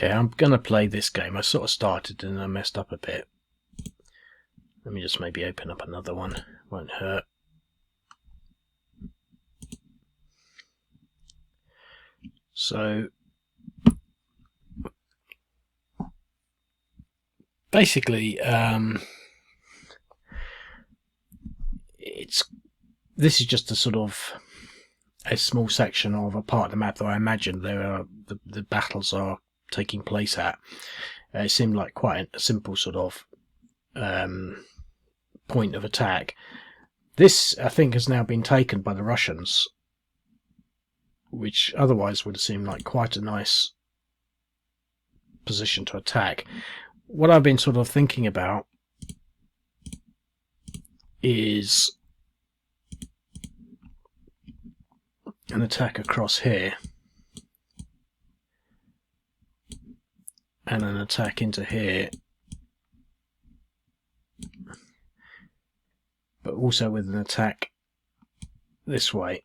Okay, I'm going to play this game. I sort of started and I messed up a bit. Let me just maybe open up another one. Won't hurt. So basically, this is just a sort of a small section of a part of the map that I imagine the battles are taking place at. It seemed like quite a simple sort of point of attack. This, I think, has now been taken by the Russians, which otherwise would have seemed like quite a nice position to attack. What I've been sort of thinking about is an attack across here and an attack into here, but also with an attack this way.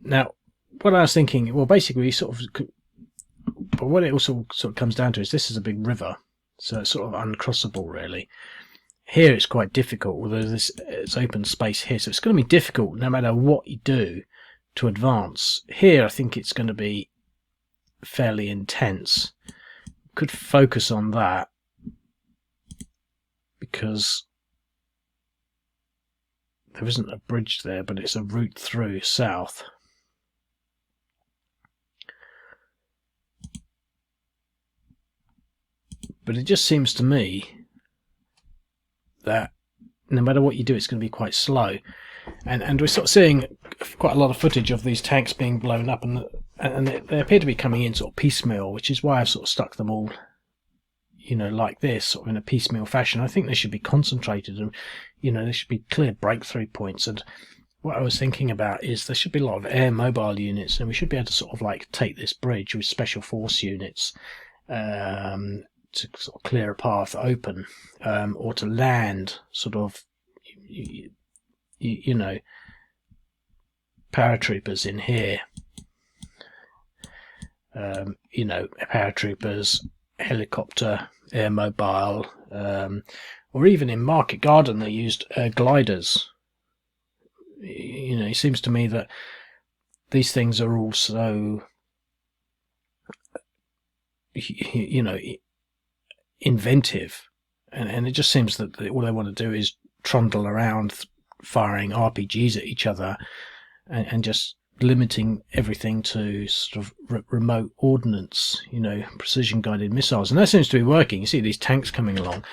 Now, what I was thinking, well, basically, but what it also sort of comes down to is this is a big river, so it's sort of uncrossable, really. Here it's quite difficult, although it's open space here, so it's going to be difficult no matter what you do to advance. Here, I think it's going to be fairly intense. Could focus on that because there isn't a bridge there, but it's a route through south. But it just seems to me that no matter what you do, it's going to be quite slow. And we're sort of seeing quite a lot of footage of these tanks being blown up, and they appear to be coming in sort of piecemeal, which is why I've sort of stuck them all, you know, like this, sort of in a piecemeal fashion. I think they should be concentrated, and, you know, there should be clear breakthrough points. And what I was thinking about is there should be a lot of air mobile units, and we should be able to sort of like take this bridge with special force units, to sort of clear a path open, or to land sort of, you know, paratroopers in here, you know, paratroopers, helicopter, air mobile, or even in Market Garden they used gliders. You know, it seems to me that these things are also, you know, inventive, and it just seems that all they want to do is trundle around firing RPGs at each other and just limiting everything to sort of remote ordnance, you know, precision guided missiles. And that seems to be working. You see these tanks coming along,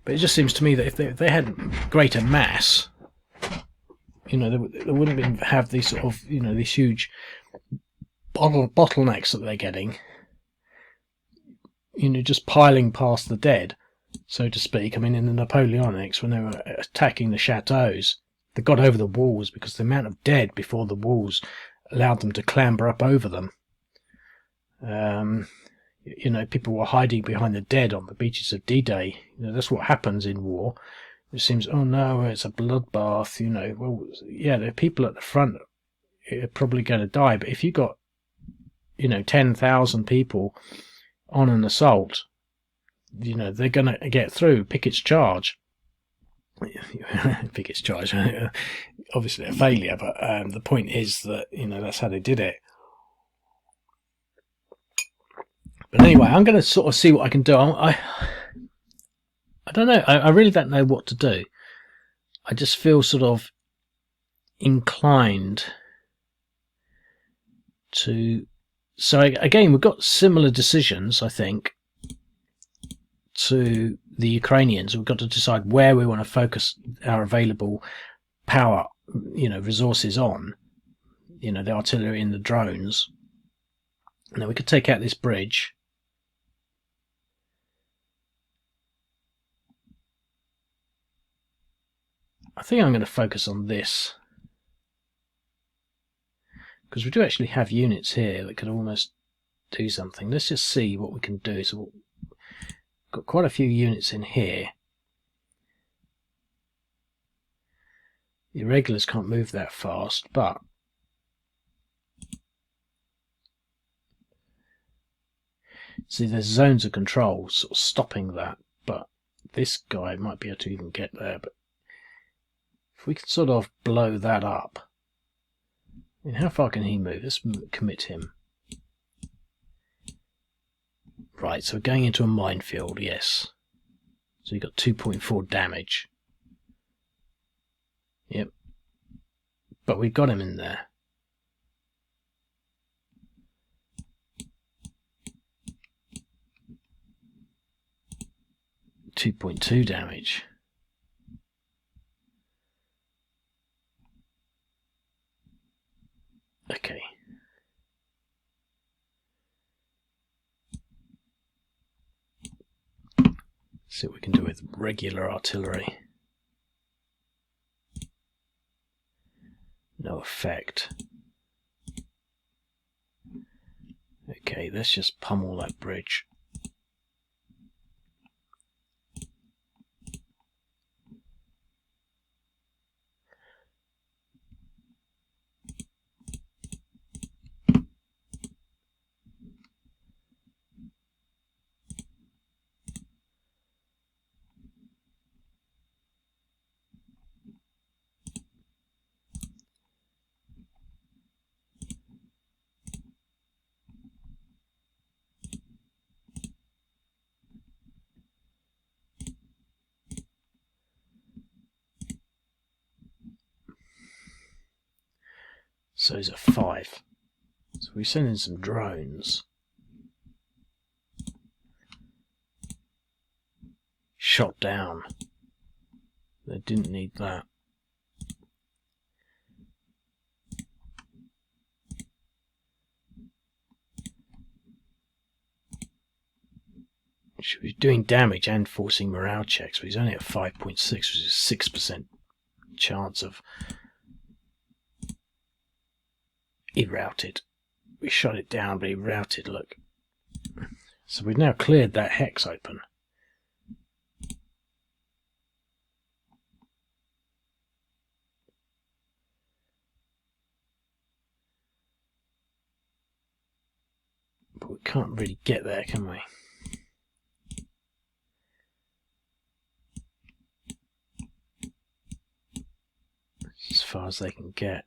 but it just seems to me that if they had greater mass, you know, they wouldn't have these sort of, you know, these huge bottlenecks that they're getting, you know, just piling past the dead, so to speak. I mean, in the Napoleonics, when they were attacking the chateaus, they got over the walls because the amount of dead before the walls allowed them to clamber up over them. You know, people were hiding behind the dead on the beaches of D-Day. You know, that's what happens in war. It seems, oh no, it's a bloodbath, you know. Well, yeah, the people at the front are probably going to die, but if you got, you know, 10,000 people on an assault, you know, they're going to get through Pickett's charge. Pickett's charge, obviously a failure, but the point is that, you know, that's how they did it. But anyway, I'm going to sort of see what I can do. I don't know. I really don't know what to do. I just feel sort of inclined to. So again, we've got similar decisions, I think, to the Ukrainians. We've got to decide where we want to focus our available power, you know, resources on, you know, the artillery and the drones. Now we could take out this bridge. I think I'm going to focus on this, because we do actually have units here that could almost do something. Let's just see what we can do. So we've got quite a few units in here. The irregulars can't move that fast, but See, there's zones of control sort of stopping that, but this guy might be able to even get there. But if we can sort of blow that up, I mean, how far can he move? Let's commit him. Right, so we're going into a minefield, yes. So you got 2.4 damage. Yep. But we got him in there. 2.2 damage. Okay. See what we can do with regular artillery. No effect. Okay, let's just pummel that bridge. So he's at 5. So we send in some drones. Shot down. They didn't need that. She was doing damage and forcing morale checks, but he's only at 5.6, which is a 6% chance of... He routed. We shot it down, but he routed, look. So we've now cleared that hex open. But we can't really get there, can we? As far as they can get.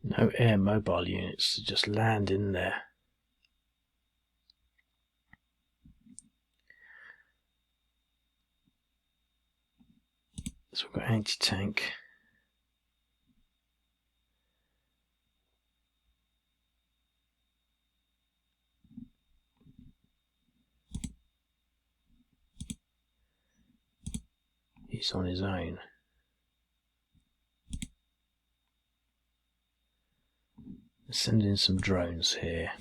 No air mobile units to just land in there. So we've got anti-tank. He's on his own. Send in some drones here.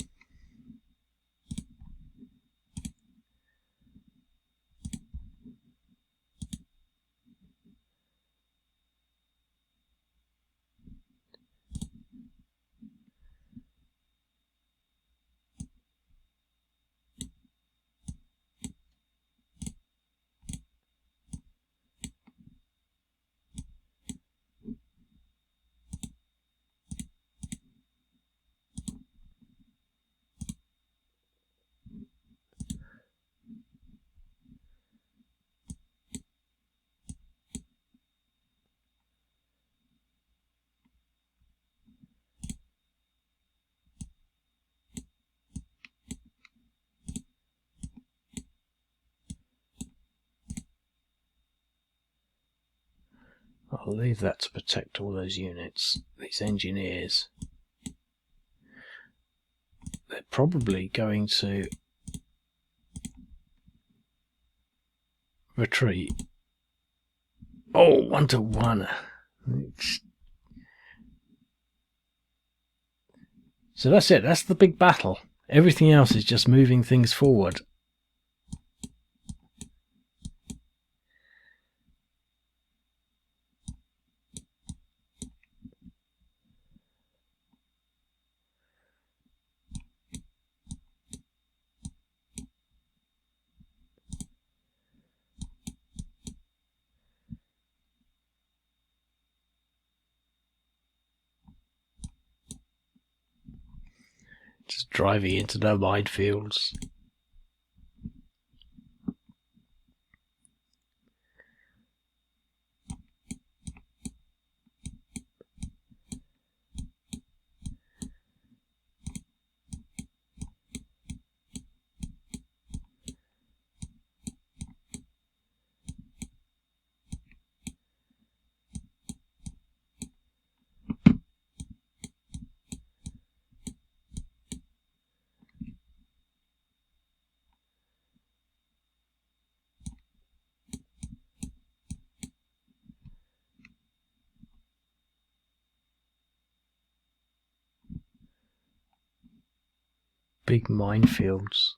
I'll leave that to protect all those units, these engineers. They're probably going to retreat. Oh, 1-to-1. So that's it, that's the big battle. Everything else is just moving things forward. Just driving into the minefields. Big minefields.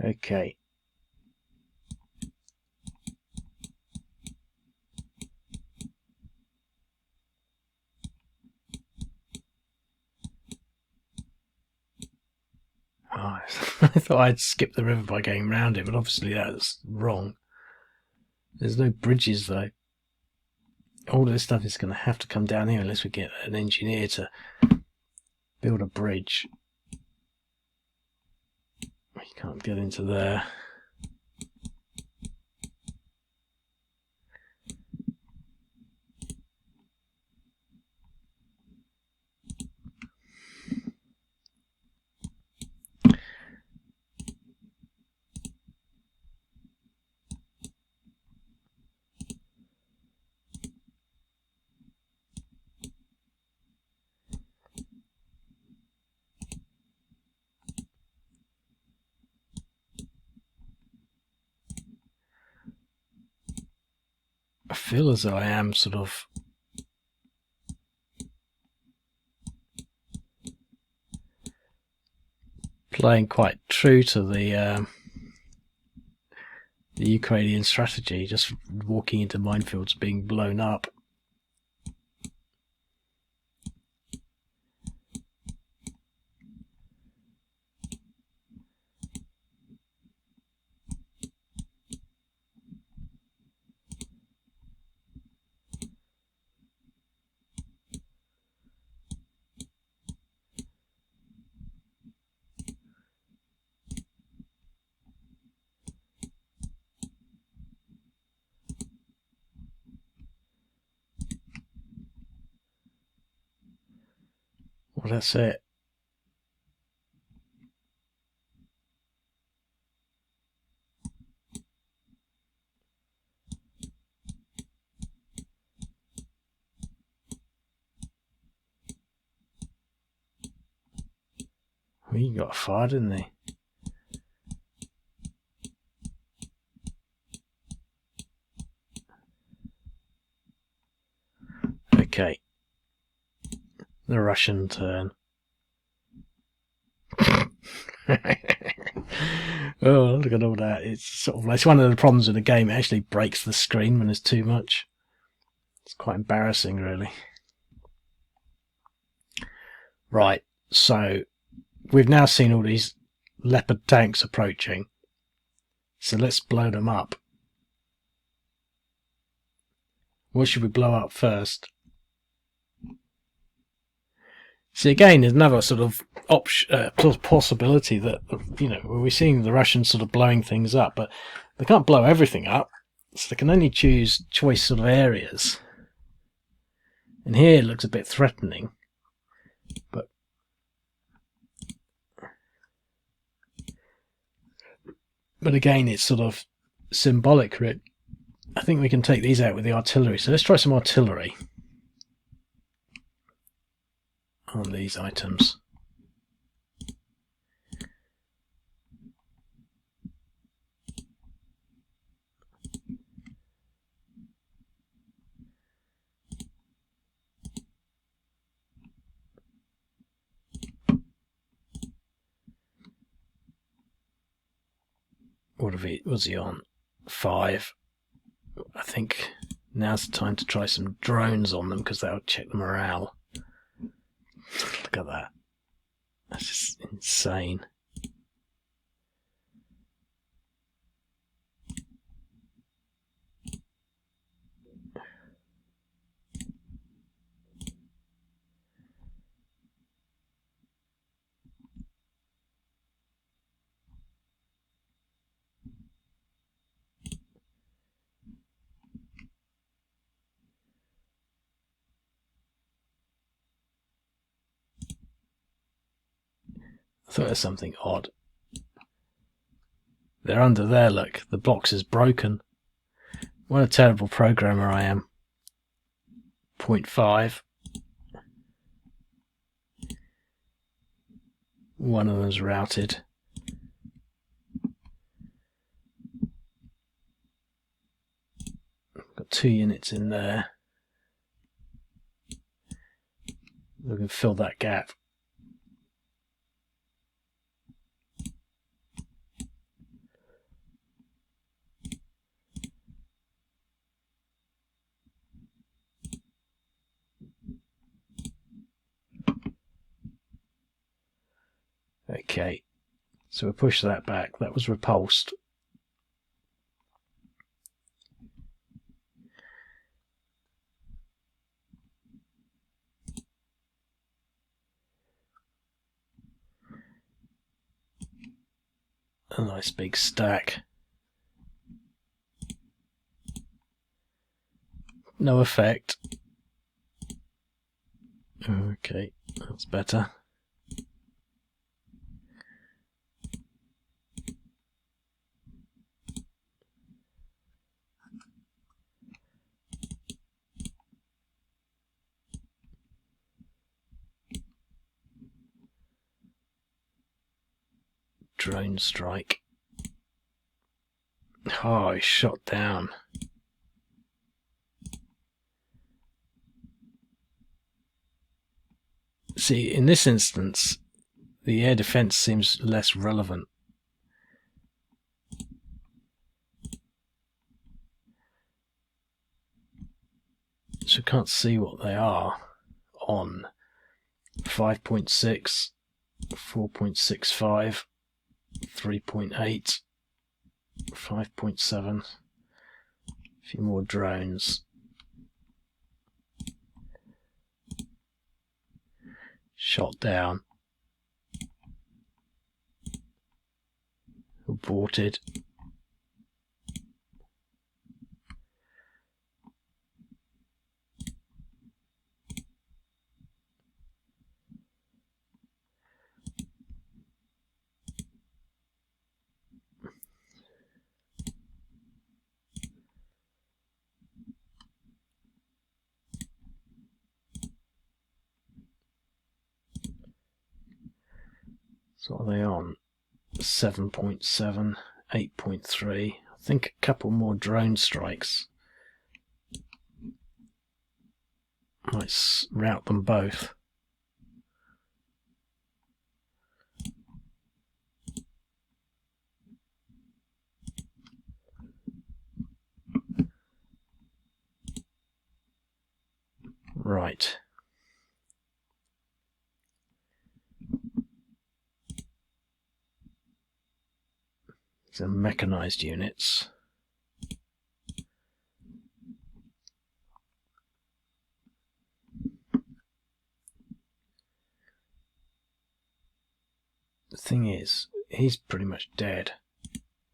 Okay. Oh, I thought I'd skip the river by going round it, but obviously that's wrong. There's no bridges though. All of this stuff is going to have to come down here unless we get an engineer to build a bridge. We can't get into there. I feel as though I am sort of playing quite true to the Ukrainian strategy, just walking into minefields being blown up. Well, that's it. Well, he got far, didn't he? Okay. The Russian turn. Oh, look at all that. It's sort of like, it's one of the problems with the game. It actually breaks the screen when there's too much. It's quite embarrassing, really. Right, so we've now seen all these Leopard tanks approaching. So let's blow them up. What should we blow up first? See, again, there's another sort of possibility that, you know, we're seeing the Russians sort of blowing things up, but they can't blow everything up, so they can only choose choice sort of areas. And here it looks a bit threatening, but But again, it's sort of symbolic. I think we can take these out with the artillery. So let's try some artillery on these items. What was he on? 5. I think now's the time to try some drones on them because that'll check the morale. Look at that. That's just insane. I thought there's something odd. They're under there, look. The box is broken. What a terrible programmer I am. 0.5. One of them's routed. Got 2 units in there. We can fill that gap. Okay, so we'll push that back. That was repulsed. A nice big stack. No effect. Okay, that's better. Drone strike. Oh, he's shot down. See, in this instance, the air defense seems less relevant. So we can't see what they are on 5.6, 4.65, 3.8, 5.7. A few more drones. Shot down. Aborted. So what are they on? 7.7, 8.3. I think a couple more drone strikes might rout them both. Right. These are mechanized units. The thing is, he's pretty much dead.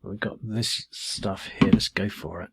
We've got this stuff here, let's go for it.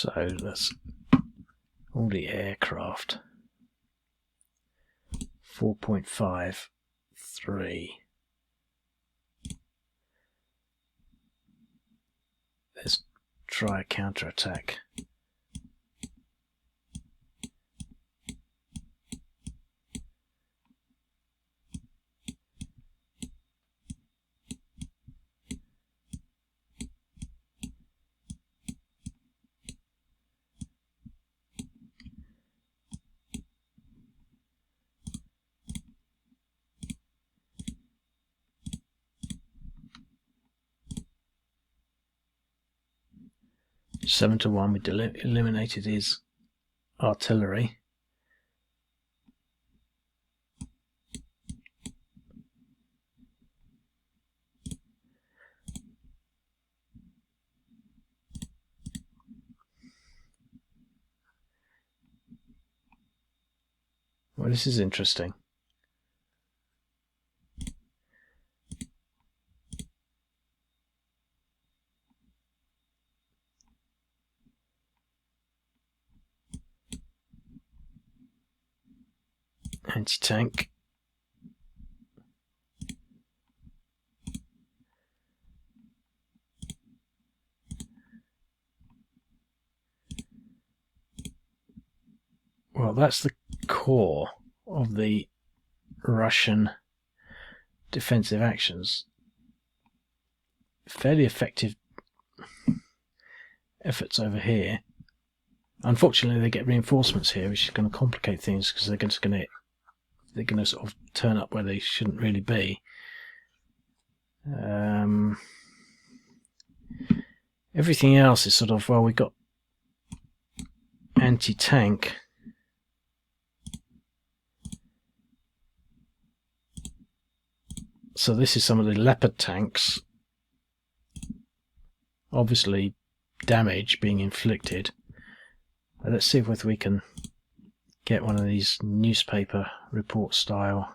So that's all the aircraft. 4.53. Let's try a counterattack. Seven to 1, we eliminated his artillery. Well, this is interesting. Anti-tank. Well, that's the core of the Russian defensive actions. Fairly effective efforts over here. Unfortunately, they get reinforcements here, which is going to complicate things because they're going to sort of turn up where they shouldn't really be. Everything else is sort of, well, we've got anti-tank. So this is some of the Leopard tanks. Obviously, damage being inflicted. But let's see if we can get one of these newspaper report style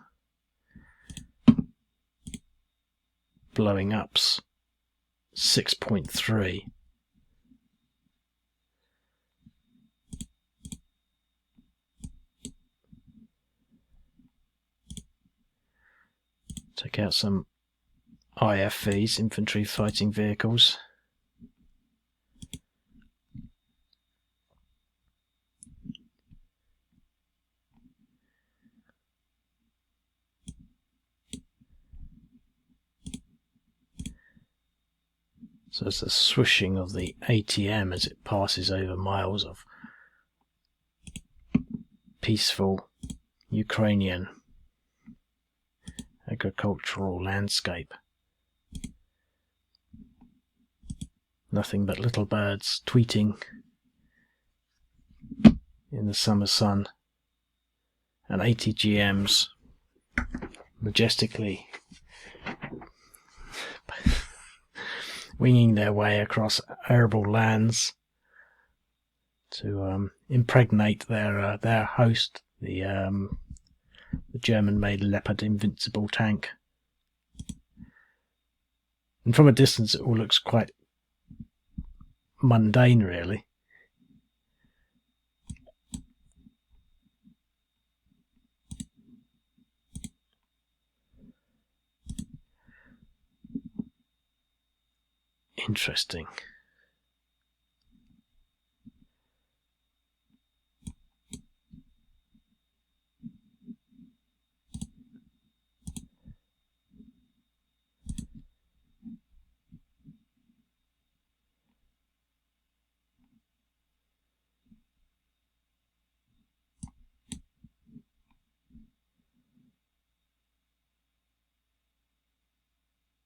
blowing ups. 6.3. Take out some IFVs, infantry fighting vehicles. So it's the swishing of the ATM as it passes over miles of peaceful Ukrainian agricultural landscape. Nothing but little birds tweeting in the summer sun, and ATGMs majestically winging their way across arable lands to impregnate their host, the German-made Leopard invincible tank. And from a distance, it all looks quite mundane, really. Interesting.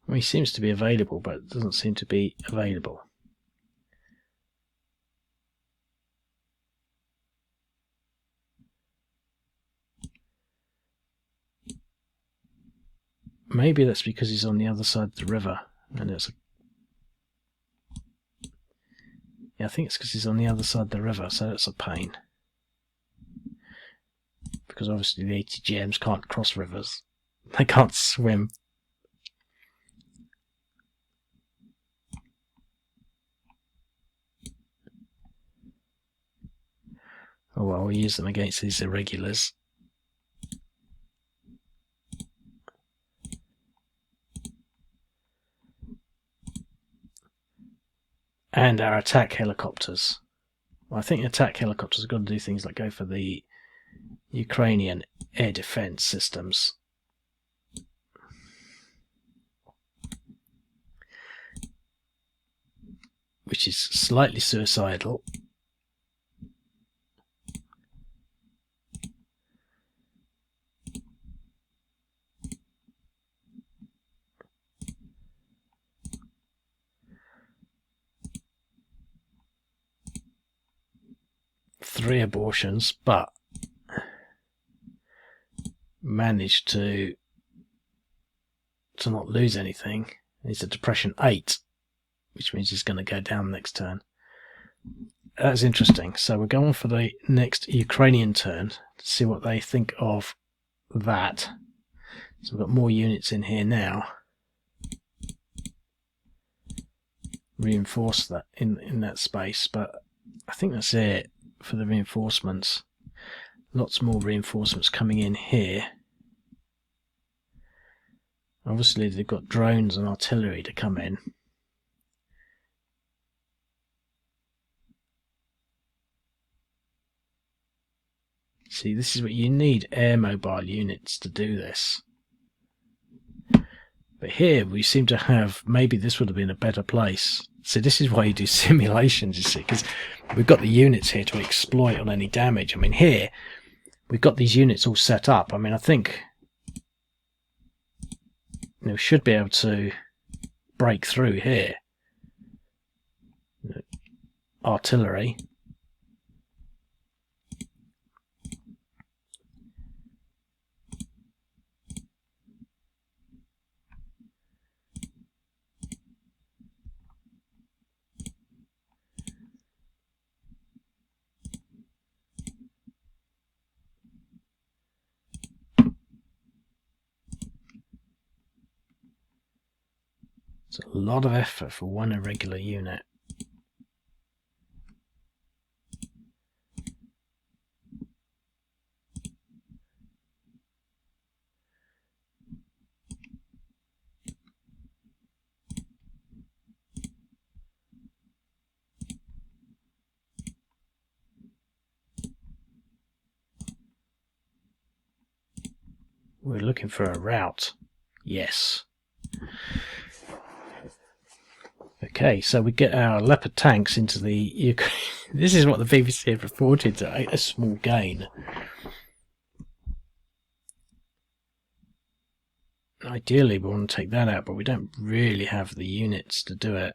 Well, he seems to be available, but it doesn't seem to be available. Maybe that's because he's on the other side of the river, and it's yeah, I think it's because he's on the other side of the river, so that's a pain. Because obviously the ATGMs can't cross rivers. They can't swim. Oh well, we'll use them against these irregulars. And our attack helicopters. Well, I think attack helicopters have got to do things like go for the Ukrainian air defense systems. Which is slightly suicidal. Three abortions, but managed to not lose anything. He's a depression 8, which means he's going to go down next turn. That's interesting. So we're going for the next Ukrainian turn to see what they think of that. So we've got more units in here now. Reinforce that in that space, but I think that's it for the reinforcements. Lots more reinforcements coming in here. Obviously they've got drones and artillery to come in. See, this is what you need, air mobile units to do this. But here we seem to have, maybe this would have been a better place. So this is why you do simulations, you see, because we've got the units here to exploit on any damage. I mean, here we've got these units all set up. I mean, I think we should be able to break through here. Artillery. It's a lot of effort for one irregular unit. We're looking for a route. Yes. Okay, so we get our Leopard tanks into the... This is what the BBC have reported, a small gain. Ideally we want to take that out, but we don't really have the units to do it.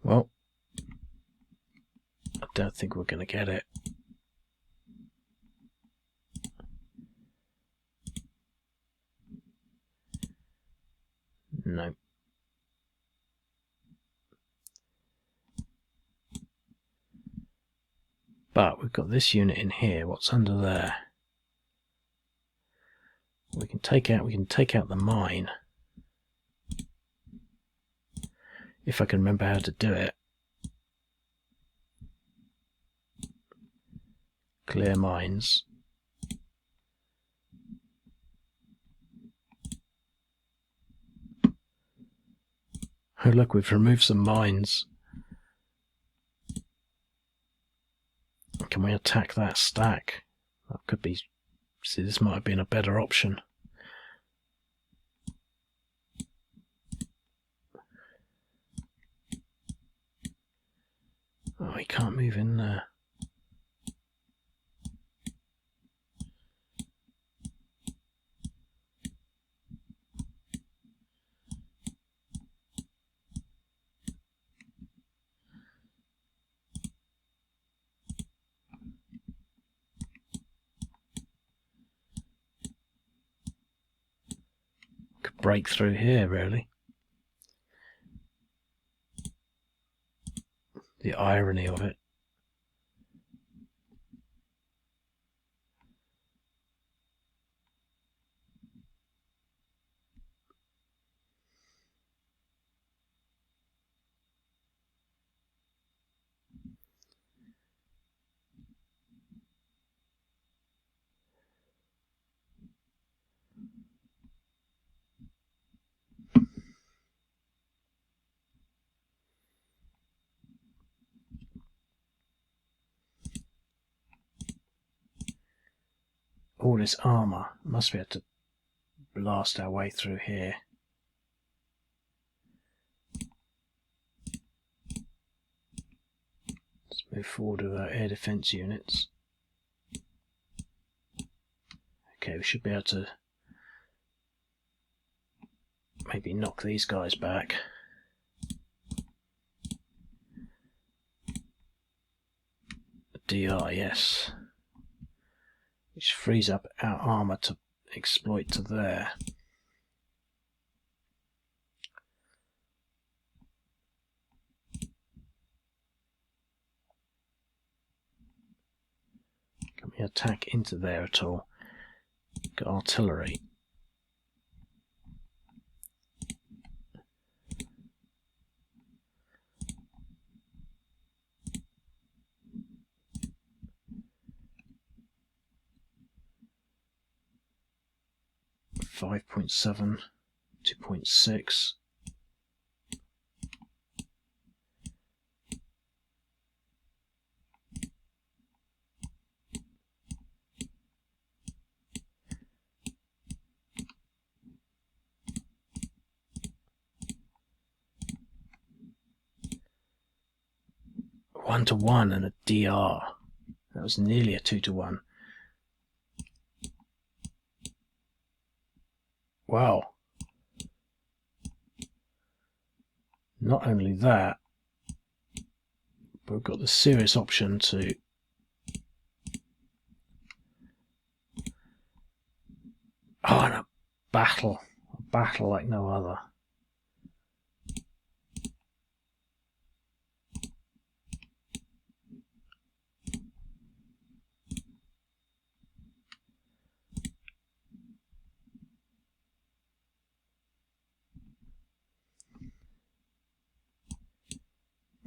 Well, I don't think we're going to get it. No. But we've got this unit in here. What's under there? We can take out the mine. If I can remember how to do it. Clear mines. Oh look, we've removed some mines. Can we attack that stack? That could be... See, this might have been a better option. Oh, he can't move in there. break through here, really. The irony of it. All this armour. Must be able to blast our way through here. Let's move forward with our air defence units. Okay, we should be able to maybe knock these guys back. DR, yes. Which frees up our armour to exploit to there. Can we attack into there at all? Got artillery. .7, 2.6. One to one and a DR. That was nearly a 2 to 1. Wow. Not only that, but we've got the serious option to and a battle like no other.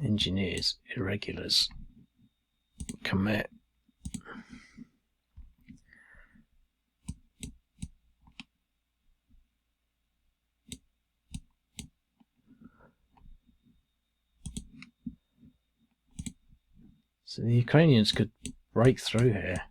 Engineers, irregulars, commit. So the Ukrainians could break through here.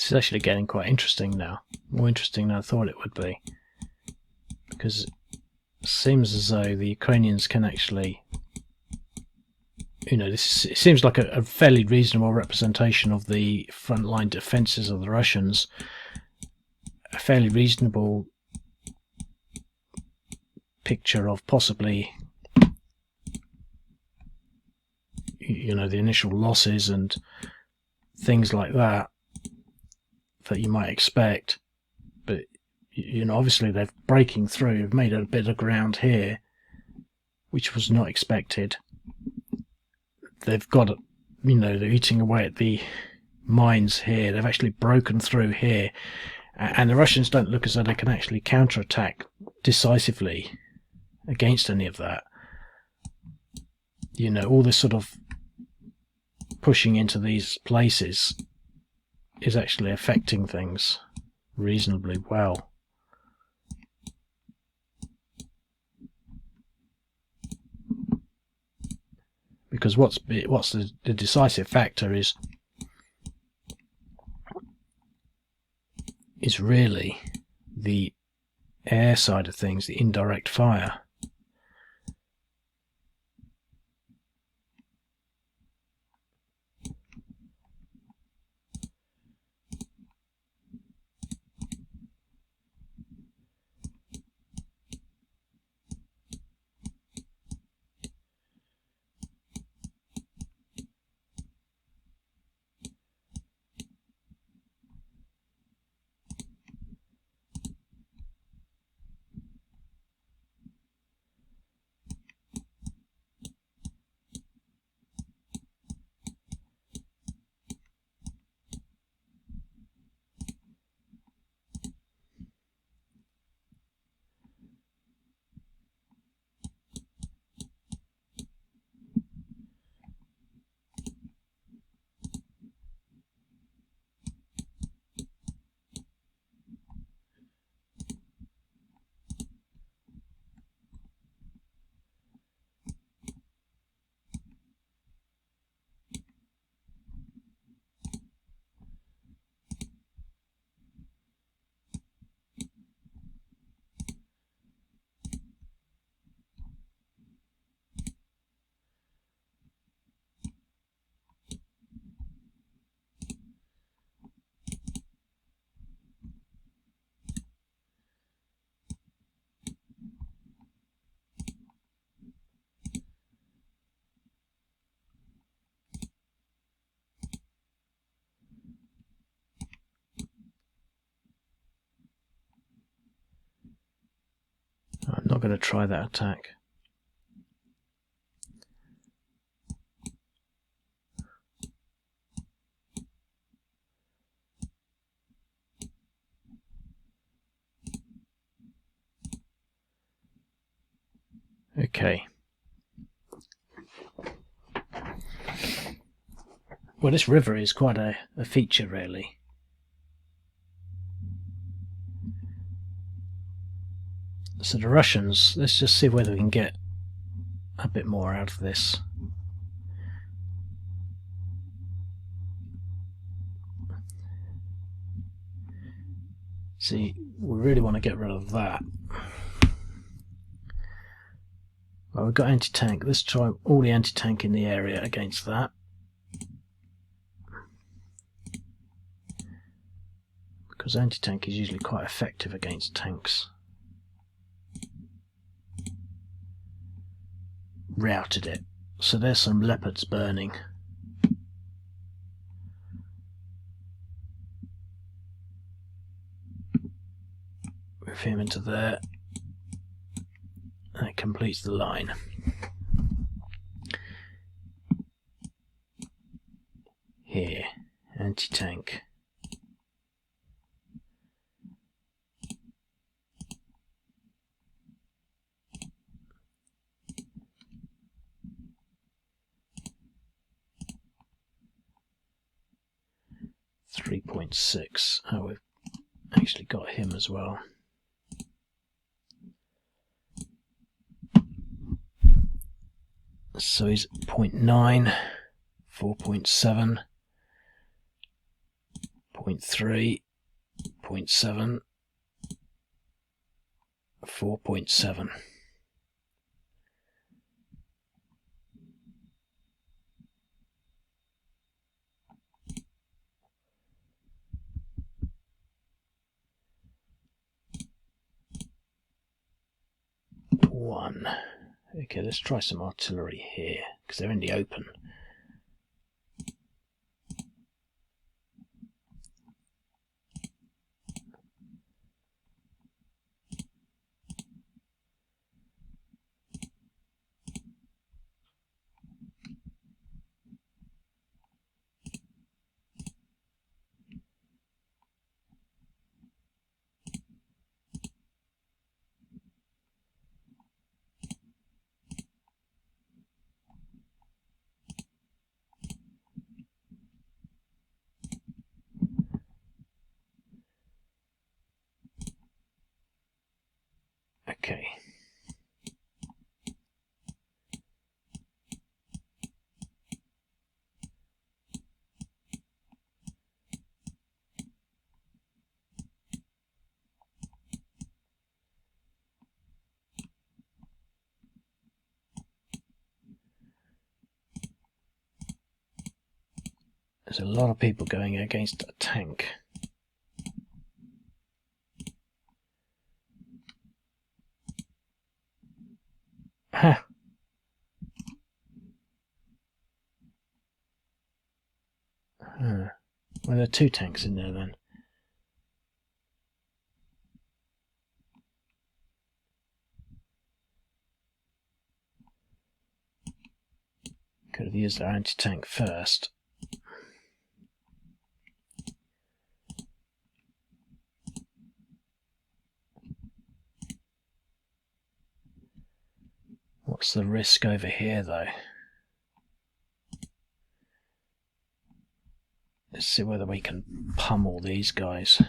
This is actually getting quite interesting now. More interesting than I thought it would be. Because it seems as though the Ukrainians can actually... it seems like a fairly reasonable representation of the frontline defences of the Russians. A fairly reasonable picture of possibly, the initial losses and things like that you might expect. But, obviously they're breaking through, they've made a bit of ground here, which was not expected. They've got, they're eating away at the mines here. They've actually broken through here. And the Russians don't look as though they can actually counterattack decisively against any of that. All this sort of pushing into these places is actually affecting things reasonably well. Because what's the decisive factor is really the air side of things, the indirect fire. I'm not going to try that attack. Okay. Well, this river is quite a feature, really. So the Russians, let's just see whether we can get a bit more out of this. See, we really want to get rid of that. Well, we've got anti-tank. Let's try all the anti-tank in the area against that. Because anti-tank is usually quite effective against tanks. Routed it. So there's some leopards burning. Move him into there. That completes the line. Here, anti-tank. .6. Oh, we've actually got him as well. So he's 0.9, 4.7, 0.3, 0.7, 4.7. One. Okay, let's try some artillery here because they're in the open. Okay. There's a lot of people going against a tank. Ha! Well, there are two tanks in there then. Could have used their anti-tank first. What's the risk over here though? Let's see whether we can pummel these guys.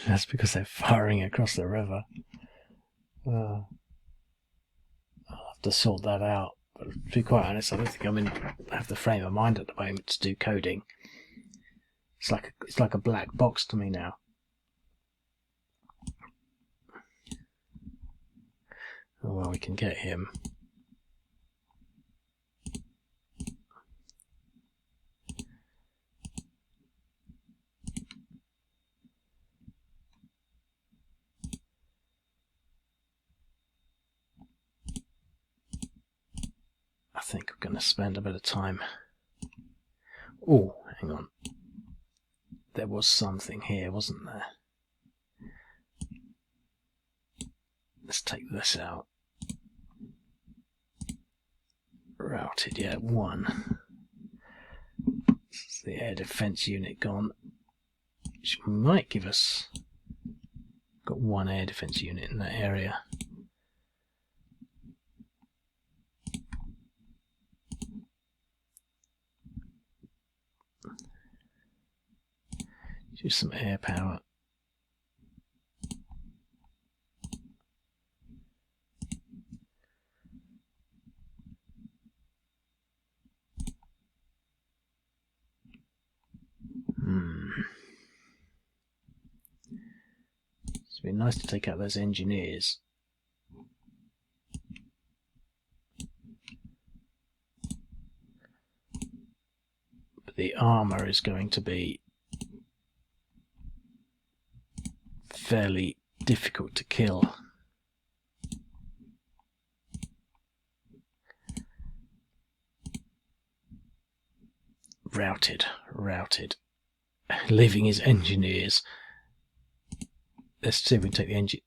That's because they're firing across the river. I'll have to sort that out. But to be quite honest, I don't think I have the frame of mind at the moment to do coding. It's like a black box to me now. Oh, well, we can get him. I think I'm going to spend a bit of time. Oh, hang on. There was something here, wasn't there? Let's take this out. Routed, yeah, one. This is the air defense unit gone. Which might give us... Got one air defense unit in that area. Use some air power. It'd be nice to take out those engineers. But the armour is going to be fairly difficult to kill. Routed. Leaving his engineers let's see if we can take the engine.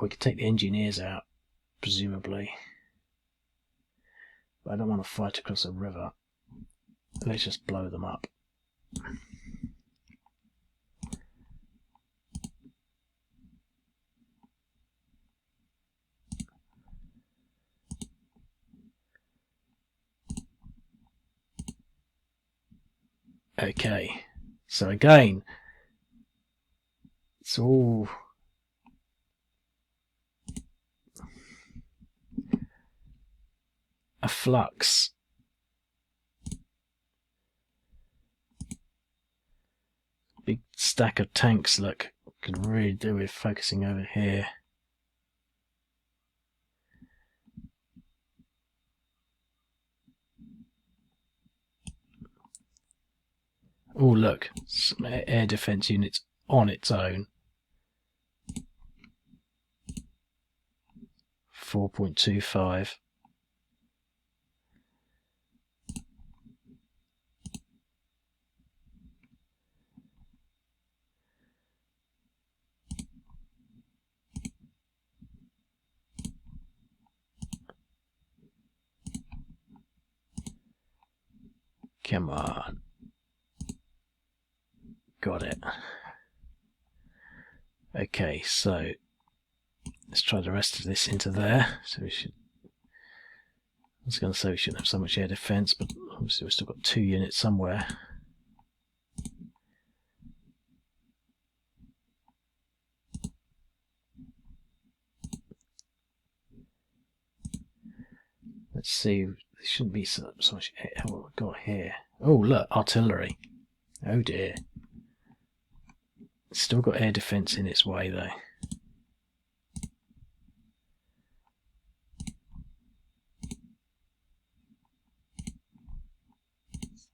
We could take the engineers out, presumably. But I don't want to fight across a river. Let's just blow them up. Okay, so again, it's all a flux. Big stack of tanks, look, could really do with focusing over here. Oh look, some air defense units on its own. 4.25. Come on. Got it. Okay, so let's try the rest of this into there. So we should. I was going to say we shouldn't have so much air defense, but obviously we've still got 2 units somewhere. Let's see. There shouldn't be so much air. What we've got here. Oh look, artillery. Oh dear. It's still got air defense in its way though.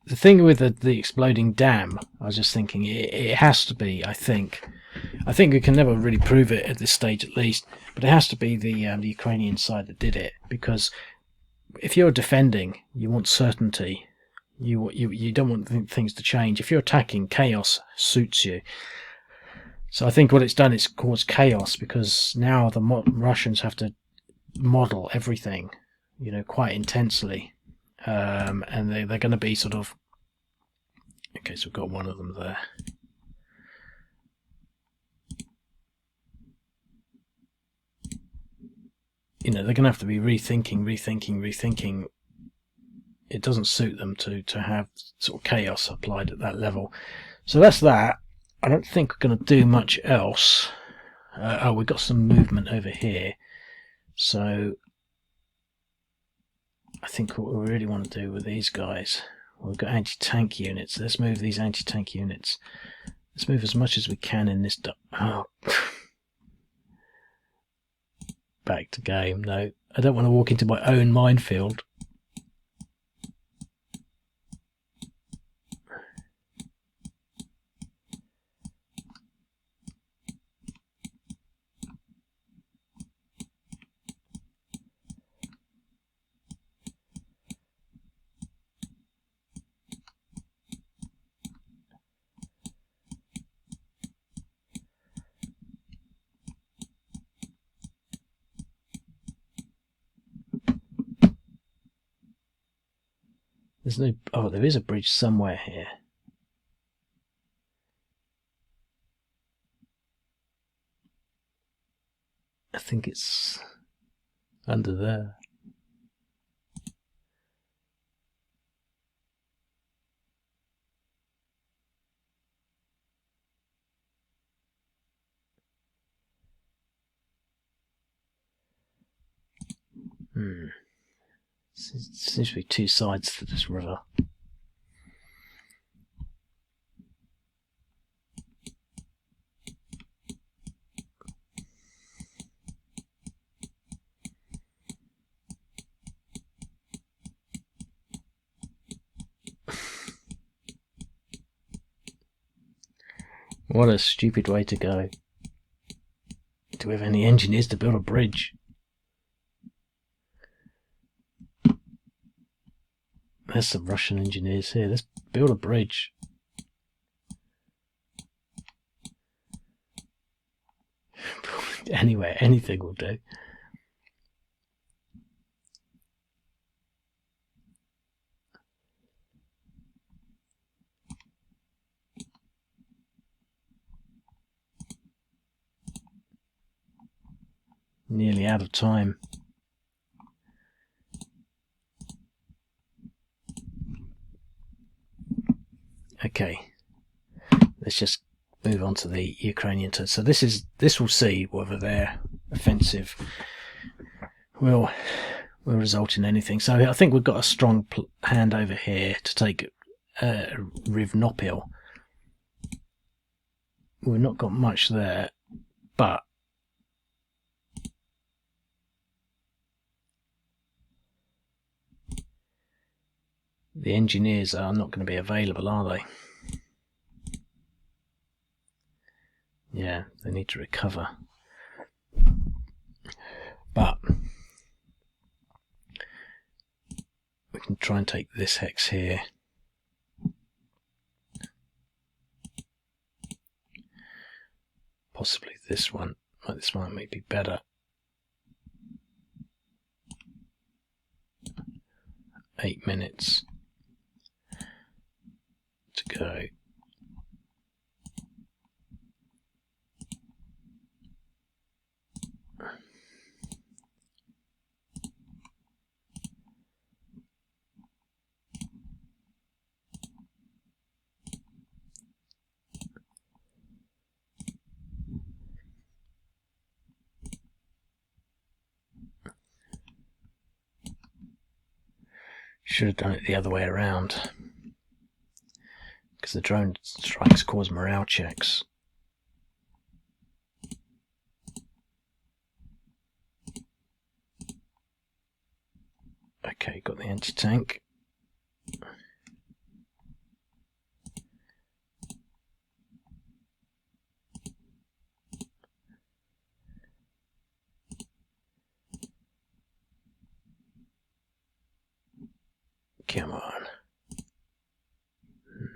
The thing with the exploding dam, I was just thinking, it has to be, I think we can never really prove it at this stage at least, but it has to be the Ukrainian side that did it, because if you're defending, you want certainty. You don't want things to change. If you're attacking, chaos suits you. So I think what it's done is caused chaos, because now the Russians have to model everything, quite intensely, and they're going to be sort of. Okay, so we've got one of them there. They're going to have to be rethinking. It doesn't suit them to have sort of chaos applied at that level. So that's that. I don't think we're going to do much else. Oh, we've got some movement over here. So I think what we really want to do with these guys, we've got anti-tank units. Let's move these anti-tank units. Let's move as much as we can in this. Oh. Back to game. No, I don't want to walk into my own minefield. There's no. Oh, there is a bridge somewhere here. I think it's under there. Seems to be 2 sides to this river. What a stupid way to go. Do we have any engineers to build a bridge? There's some Russian engineers here. Let's build a bridge. Anywhere, anything will do. Nearly out of time. Okay, let's just move on to the Ukrainian turn. So this will see whether their offensive will result in anything. So I think we've got a strong hand over here to take Rivnopil. We've not got much there, but the engineers are not going to be available, are they? Yeah, they need to recover. But we can try and take this hex here. Possibly this one. This one may be better. 8 minutes to go. Should have done it the other way around, because the drone strikes cause morale checks. Okay, got the anti-tank. Come on.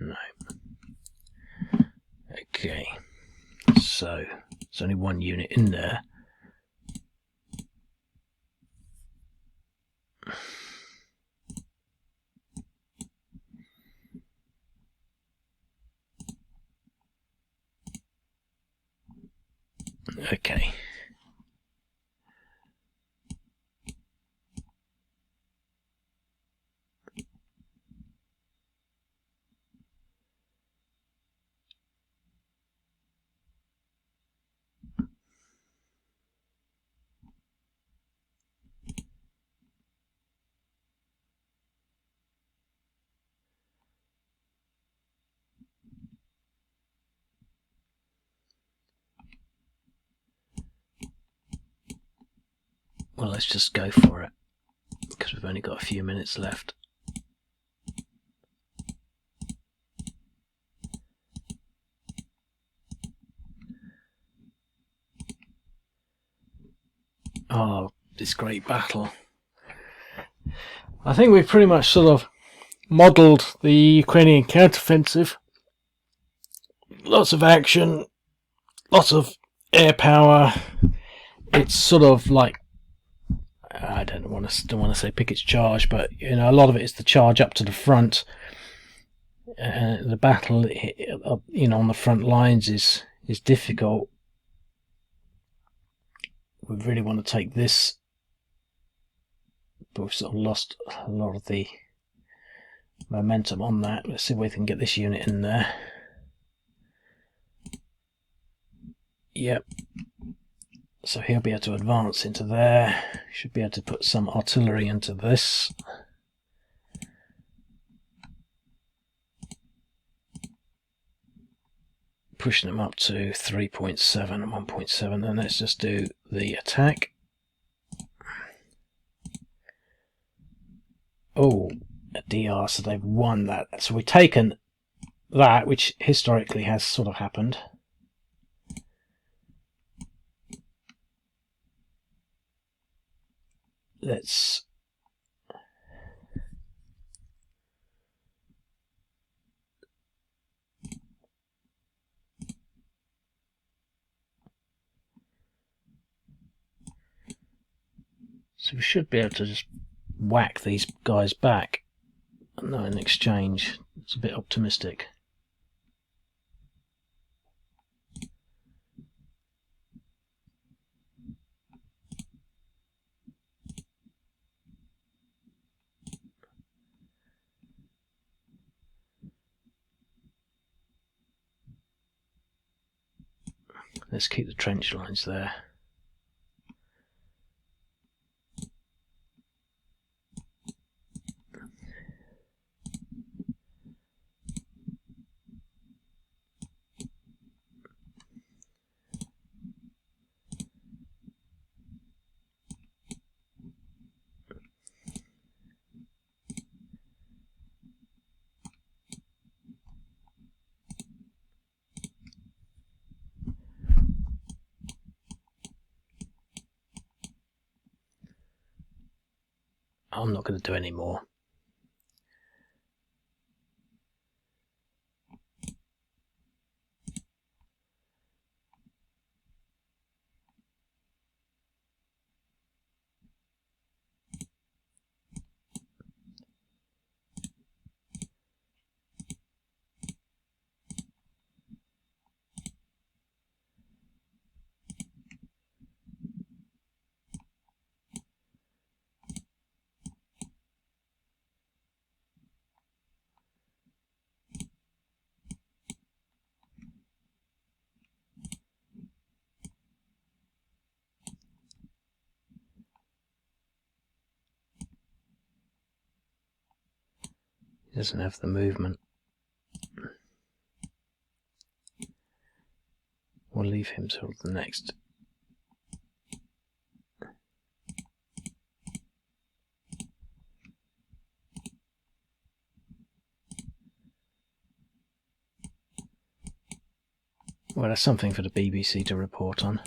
No. Okay. So, there's only one unit in there. Okay. Well, let's just go for it, because we've only got a few minutes left. Oh, this great battle. I think we've pretty much sort of modelled the Ukrainian counteroffensive. Lots of action, lots of air power. It's sort of like, I don't want to say pick its charge, but you know, a lot of it is the charge up to the front. The battle, you know, on the front lines is difficult. We really want to take this, but we've sort of lost a lot of the momentum on that. Let's see if we can get this unit in there. Yep. So he'll be able to advance into there. Should be able to put some artillery into this. Pushing them up to 3.7 and 1.7. And let's just do the attack. Oh, a DR, so they've won that. So we've taken that, which historically has sort of happened. Let's So we should be able to just whack these guys back. No, in exchange. It's a bit optimistic. Let's keep the trench lines there. I'm not going to do any more. He doesn't have the movement. We'll leave him till the next. Well, that's something for the BBC to report on.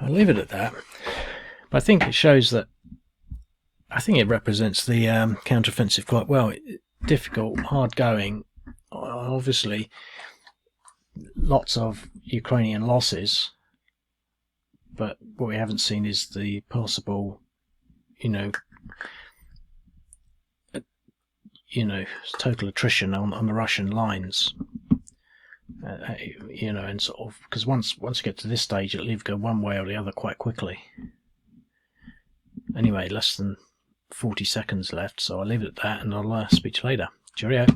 I'll leave it at that. But I think it shows that, I think it represents the counteroffensive quite well. Difficult, hard going, obviously lots of Ukrainian losses, but what we haven't seen is the possible, total attrition on the Russian lines. And sort of, because once you get to this stage, it'll either go one way or the other quite quickly. Anyway, less than 40 seconds left, so I'll leave it at that, and I'll speak to you later. Cheerio.